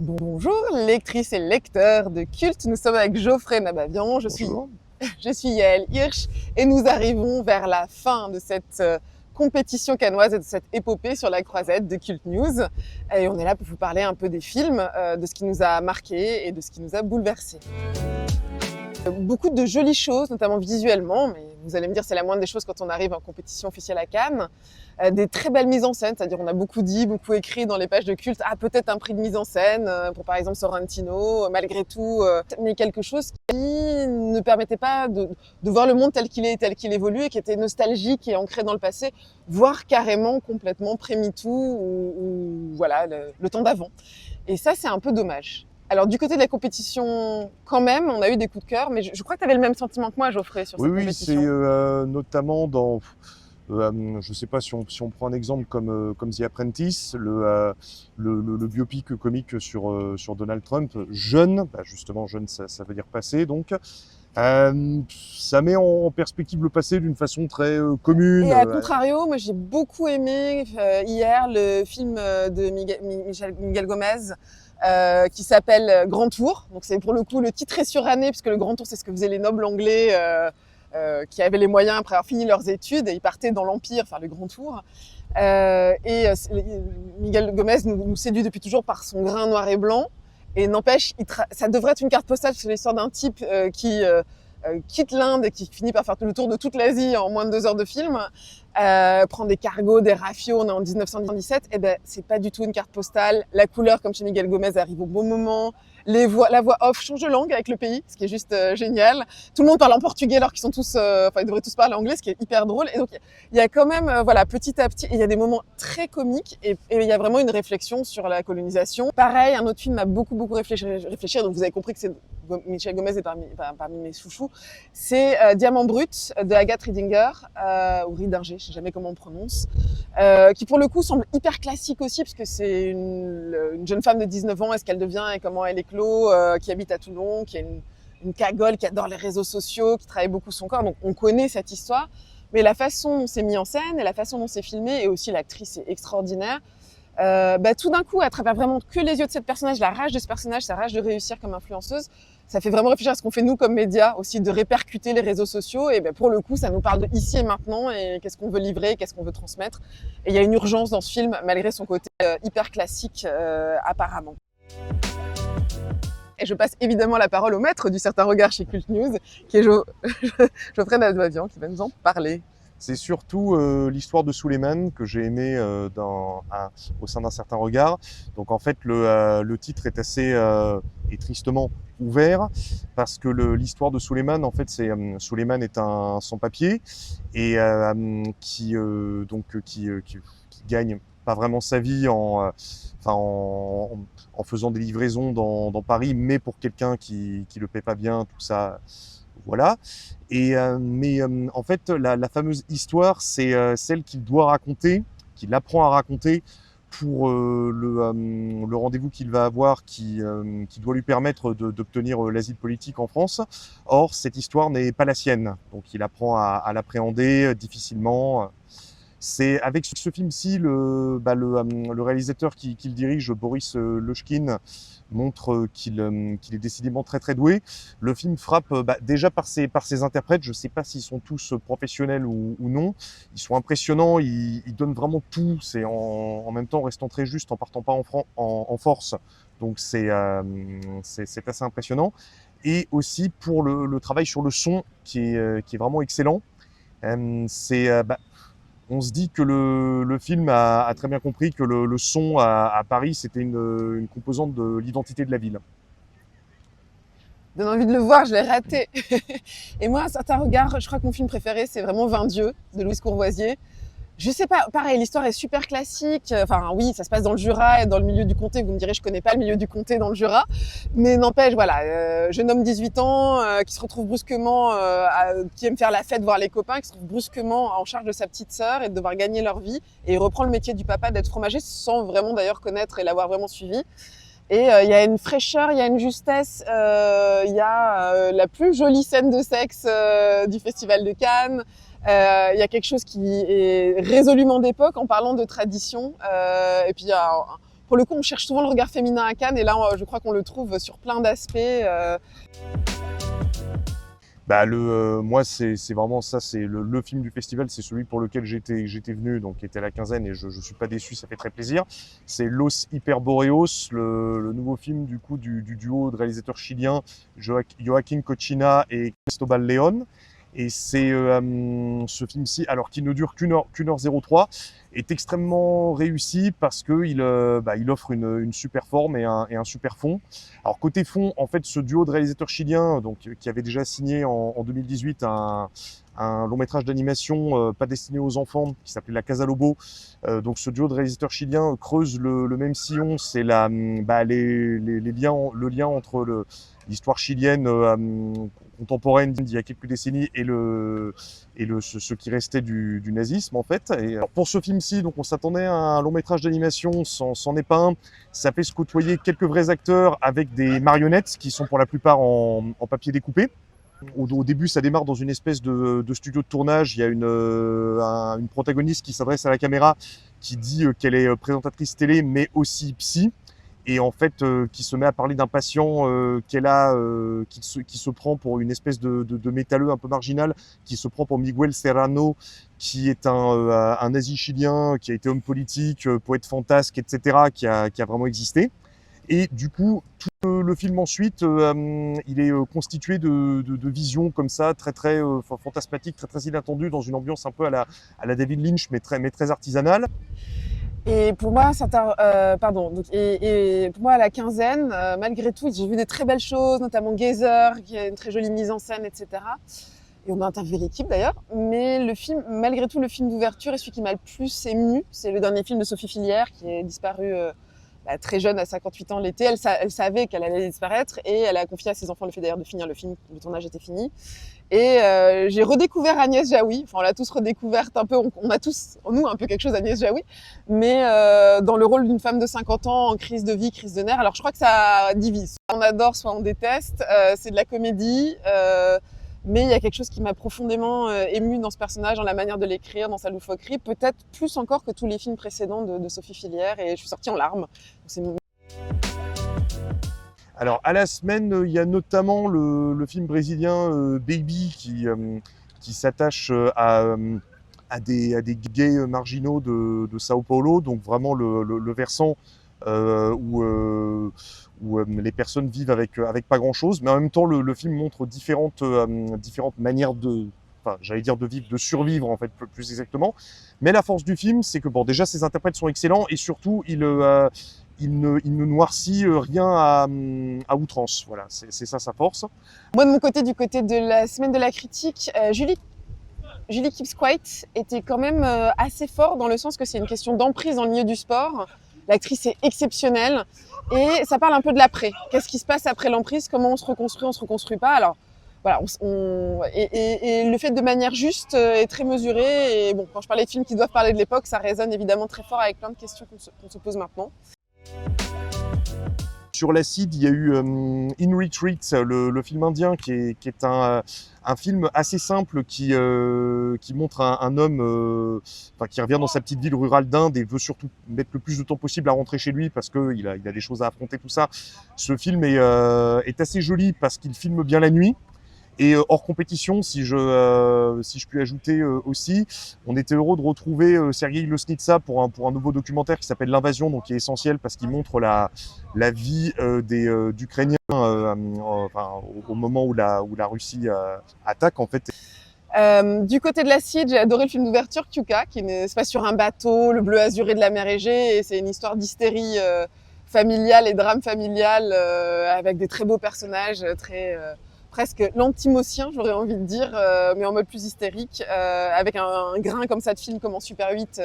Bonjour, lectrices et lecteurs de culte. Nous sommes avec Geoffrey Nabavian. Je suis Yael Hirsch et nous arrivons vers la fin de cette compétition cannoise et de cette épopée sur la croisette de Cult News. Et on est là pour vous parler un peu des films, de ce qui nous a marqué et de ce qui nous a bouleversés. Beaucoup de jolies choses, notamment visuellement, mais vous allez me dire c'est la moindre des choses quand on arrive en compétition officielle à Cannes. Des très belles mises en scène, c'est-à-dire on a beaucoup dit, beaucoup écrit dans les pages de culte, peut-être un prix de mise en scène pour par exemple Sorrentino, malgré tout, mais quelque chose qui ne permettait pas de voir le monde tel qu'il est, tel qu'il évolue, et qui était nostalgique et ancré dans le passé, voire carrément complètement pré-MeToo ou voilà, le temps d'avant. Et ça, c'est un peu dommage. Alors du côté de la compétition, quand même, on a eu des coups de cœur, mais je crois que tu avais le même sentiment que moi, Geoffrey, sur cette compétition. Oui, c'est notamment dans, je sais pas si on prend un exemple comme The Apprentice, le biopic comique sur Donald Trump, jeune, justement jeune, ça veut dire passé, donc ça met en perspective le passé d'une façon très commune. Et à contrario, moi j'ai beaucoup aimé hier le film de Miguel Gomez, qui s'appelle Grand Tour. Donc c'est pour le coup, le titre est suranné puisque le Grand Tour, c'est ce que faisaient les nobles anglais qui avaient les moyens après avoir fini leurs études, et ils partaient dans l'Empire faire le Grand Tour. Miguel Gomez nous séduit depuis toujours par son grain noir et blanc. Et n'empêche, ça devrait être une carte postale sur l'histoire d'un type qui quitte l'Inde et qui finit par faire le tour de toute l'Asie en moins de 2 heures de film, prend des cargos, des rafios, on est en 1917, et ben c'est pas du tout une carte postale. La couleur, comme chez Miguel Gomez, arrive au bon moment. La voix off change de langue avec le pays, ce qui est juste génial. Tout le monde parle en portugais alors qu'ils sont tous, ils devraient tous parler anglais, ce qui est hyper drôle. Et donc il y a quand même, voilà, petit à petit, il y a des moments très comiques et il y a vraiment une réflexion sur la colonisation. Pareil, un autre film m'a beaucoup réfléchi, donc vous avez compris que Michel Gomez est parmi mes chouchous. C'est Diamant brut de Agathe Riedinger, ou Riedinger, je sais jamais comment on prononce, qui pour le coup semble hyper classique aussi, parce que c'est une jeune femme de 19 ans, est-ce qu'elle devient et comment elle éclot, qui habite à Toulon, qui a une cagole, qui adore les réseaux sociaux, qui travaille beaucoup son corps, donc on connaît cette histoire, mais la façon dont c'est mis en scène et la façon dont c'est filmé, et aussi l'actrice est extraordinaire. Tout d'un coup, à travers vraiment que les yeux de cette personnage, la rage de ce personnage, sa rage de réussir comme influenceuse, ça fait vraiment réfléchir à ce qu'on fait nous comme médias, aussi de répercuter les réseaux sociaux. Et pour le coup, ça nous parle de ici et maintenant, et qu'est-ce qu'on veut livrer, qu'est-ce qu'on veut transmettre. Et il y a une urgence dans ce film, malgré son côté hyper classique apparemment. Et je passe évidemment la parole au maître du certain regard chez Cult News, qui est Geoffrey Nabavian, qui va nous en parler. C'est surtout l'histoire de Suleiman que j'ai aimé au sein d'un certain regard. Donc en fait, le titre est assez et tristement ouvert, parce que l'histoire de Suleiman, en fait, c'est Suleiman est un sans-papier et qui gagne pas vraiment sa vie en faisant des livraisons dans Paris, mais pour quelqu'un qui le paie pas bien, tout ça. Voilà. Mais en fait, la fameuse histoire, c'est celle qu'il doit raconter, qu'il apprend à raconter pour le rendez-vous qu'il va avoir, qui doit lui permettre d'obtenir l'asile politique en France. Or, cette histoire n'est pas la sienne, donc il apprend à l'appréhender difficilement. C'est avec ce film-ci, le réalisateur qui le dirige, Boris Lojkin, montre qu'il est décidément très doué. Le film frappe déjà par ses interprètes. Je ne sais pas s'ils sont tous professionnels ou non. Ils sont impressionnants, ils donnent vraiment tout. C'est en même temps restant très juste, en partant pas en force. Donc c'est assez impressionnant. Et aussi pour le travail sur le son qui est vraiment excellent. On se dit que le film a très bien compris que le son à Paris, c'était une composante de l'identité de la ville. Donne envie de le voir, je l'ai raté. Et moi, un certain regard, je crois que mon film préféré, c'est vraiment 20 dieux de Louise Courvoisier. Je sais pas, pareil, l'histoire est super classique. Enfin, oui, ça se passe dans le Jura et dans le milieu du comté. Vous me direz, je connais pas le milieu du comté dans le Jura. Mais n'empêche, voilà, jeune homme 18 ans, qui se retrouve brusquement, qui aime faire la fête, voir les copains, qui se trouve brusquement en charge de sa petite sœur et de devoir gagner leur vie. Et il reprend le métier du papa d'être fromager sans vraiment d'ailleurs connaître et l'avoir vraiment suivi. Et il y a une fraîcheur, il y a une justesse, il y a la plus jolie scène de sexe du Festival de Cannes. Il y a quelque chose qui est résolument d'époque en parlant de tradition. Et puis il y a pour le coup, on cherche souvent le regard féminin à Cannes, et là, je crois qu'on le trouve sur plein d'aspects. Moi, c'est vraiment ça, c'est le film du festival, c'est celui pour lequel j'étais venu, donc qui était à la quinzaine, et je suis pas déçu, ça fait très plaisir. C'est Los Hyperboreos, le nouveau film du coup du duo de réalisateurs chiliens Joaquín Cochina et Cristobal León. Et c'est ce film-ci, alors qui ne dure qu'une heure 03, est extrêmement réussi parce que il offre une super forme et un super fond. Alors côté fond, en fait, ce duo de réalisateurs chiliens, donc qui avait déjà signé en 2018 un long métrage d'animation pas destiné aux enfants qui s'appelait La Casa Lobo. Donc ce duo de réalisateurs chiliens creuse le même sillon, c'est les liens, le lien entre l'histoire chilienne contemporaine d'il y a quelques décennies et ce qui restait du nazisme en fait. Et alors pour ce film-ci, donc on s'attendait à un long métrage d'animation, c'en est pas un. Ça fait se côtoyer quelques vrais acteurs avec des marionnettes qui sont pour la plupart en papier découpé. Au début, ça démarre dans une espèce de studio de tournage. Il y a une protagoniste qui s'adresse à la caméra, qui dit qu'elle est présentatrice télé, mais aussi psy. Et en fait, qui se met à parler d'un patient qu'elle a, qui se prend pour une espèce de métalleux un peu marginal, qui se prend pour Miguel Serrano, qui est un nazi chilien, qui a été homme politique, poète fantasque, etc., qui a vraiment existé. Et du coup, tout le film ensuite, il est constitué de visions comme ça, très fantasmatiques, très inattendues, dans une ambiance un peu à la David Lynch, mais très artisanale. Et pour moi, pour moi, à la quinzaine, malgré tout, j'ai vu des très belles choses, notamment Gazer, qui a une très jolie mise en scène, etc. Et on a interviewé l'équipe d'ailleurs. Mais le film, malgré tout, le film d'ouverture est celui qui m'a le plus ému. C'est le dernier film de Sophie Fillière, qui est disparue très jeune, à 58 ans l'été. Elle savait qu'elle allait disparaître, et elle a confié à ses enfants le fait d'ailleurs de finir le film. Le tournage était fini. Et j'ai redécouvert Agnès Jaoui. Enfin, on l'a tous redécouverte un peu. On a tous, en nous, un peu quelque chose d'Agnès Jaoui. Mais dans le rôle d'une femme de 50 ans en crise de vie, crise de nerfs. Alors, je crois que ça divise. Soit on adore, soit on déteste. C'est de la comédie. Mais il y a quelque chose qui m'a profondément émue dans ce personnage, dans la manière de l'écrire, dans sa loufoquerie. Peut-être plus encore que tous les films précédents de Sophie Fillière. Et je suis sortie en larmes. Alors, à la semaine, il y a notamment le film brésilien Baby qui s'attache à des gays marginaux de Sao Paulo, donc vraiment le versant où les personnes vivent avec pas grand-chose, mais en même temps, le film montre différentes manières j'allais dire de vivre, de survivre en fait, plus exactement. Mais la force du film, c'est que déjà, ses interprètes sont excellents, et surtout, il ne noircit rien à outrance. Voilà, c'est ça sa force. Moi, de mon côté, du côté de la semaine de la critique, Julie Keeps Quiet était quand même assez fort, dans le sens que c'est une question d'emprise dans le milieu du sport. L'actrice est exceptionnelle, et ça parle un peu de l'après. Qu'est-ce qui se passe après l'emprise? Comment on se reconstruit pas? Alors voilà, et le fait de manière juste et très mesurée. Et bon, quand je parlais de films qui doivent parler de l'époque, ça résonne évidemment très fort avec plein de questions qu'on se pose maintenant. Sur l'acide, il y a eu In Retreat, le film indien, qui est un film assez simple qui montre un homme qui revient dans sa petite ville rurale d'Inde et veut surtout mettre le plus de temps possible à rentrer chez lui parce qu'il a des choses à affronter, tout ça. Ce film est assez joli parce qu'il filme bien la nuit. Et hors compétition, si je puis ajouter aussi, on était heureux de retrouver Sergueï Loznitsa pour un nouveau documentaire qui s'appelle L'Invasion, donc qui est essentiel parce qu'il montre la vie d'Ukrainiens au moment où la Russie attaque en fait. Du côté de l'acide, j'ai adoré le film d'ouverture Kyuka, qui se passe sur un bateau, le bleu azuré de la mer Égée, et c'est une histoire d'hystérie familiale et drame familial avec des très beaux personnages, presque l'antimotien, j'aurais envie de dire, mais en mode plus hystérique, avec un grain comme ça de film comme en Super 8,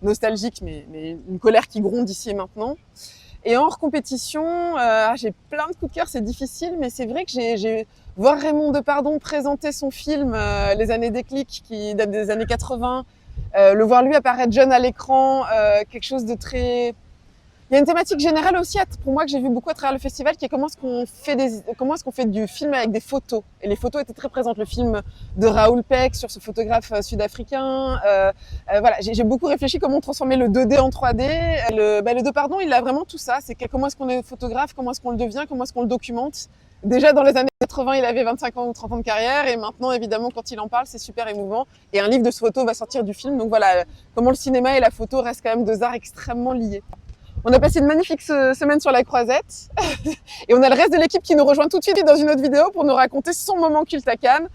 nostalgique, mais une colère qui gronde ici et maintenant. Et hors compétition, j'ai plein de coups de cœur, c'est difficile, mais c'est vrai que j'ai voir Raymond Depardon présenter son film Les années déclic, qui date des années 80, le voir lui apparaître jeune à l'écran, quelque chose de très Il y a une thématique générale aussi, pour moi, que j'ai vu beaucoup à travers le festival, qui est comment est-ce qu'on fait du film avec des photos. Et les photos étaient très présentes. Le film de Raoul Peck sur ce photographe sud-africain. Voilà, j'ai beaucoup réfléchi comment transformer le 2D en 3D. Le Depardon, il a vraiment tout ça. C'est comment est-ce qu'on est photographe, comment est-ce qu'on le devient, comment est-ce qu'on le documente. Déjà dans les années 80, il avait 25 ans ou 30 ans de carrière, et maintenant, évidemment, quand il en parle, c'est super émouvant. Et un livre de photos va sortir du film. Donc voilà, comment le cinéma et la photo restent quand même deux arts extrêmement liés. On a passé une magnifique semaine sur la Croisette et on a le reste de l'équipe qui nous rejoint tout de suite dans une autre vidéo pour nous raconter son moment culte à Cannes.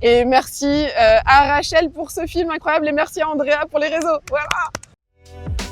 Et merci à Rachel pour ce film incroyable et merci à Andrea pour les réseaux. Voilà.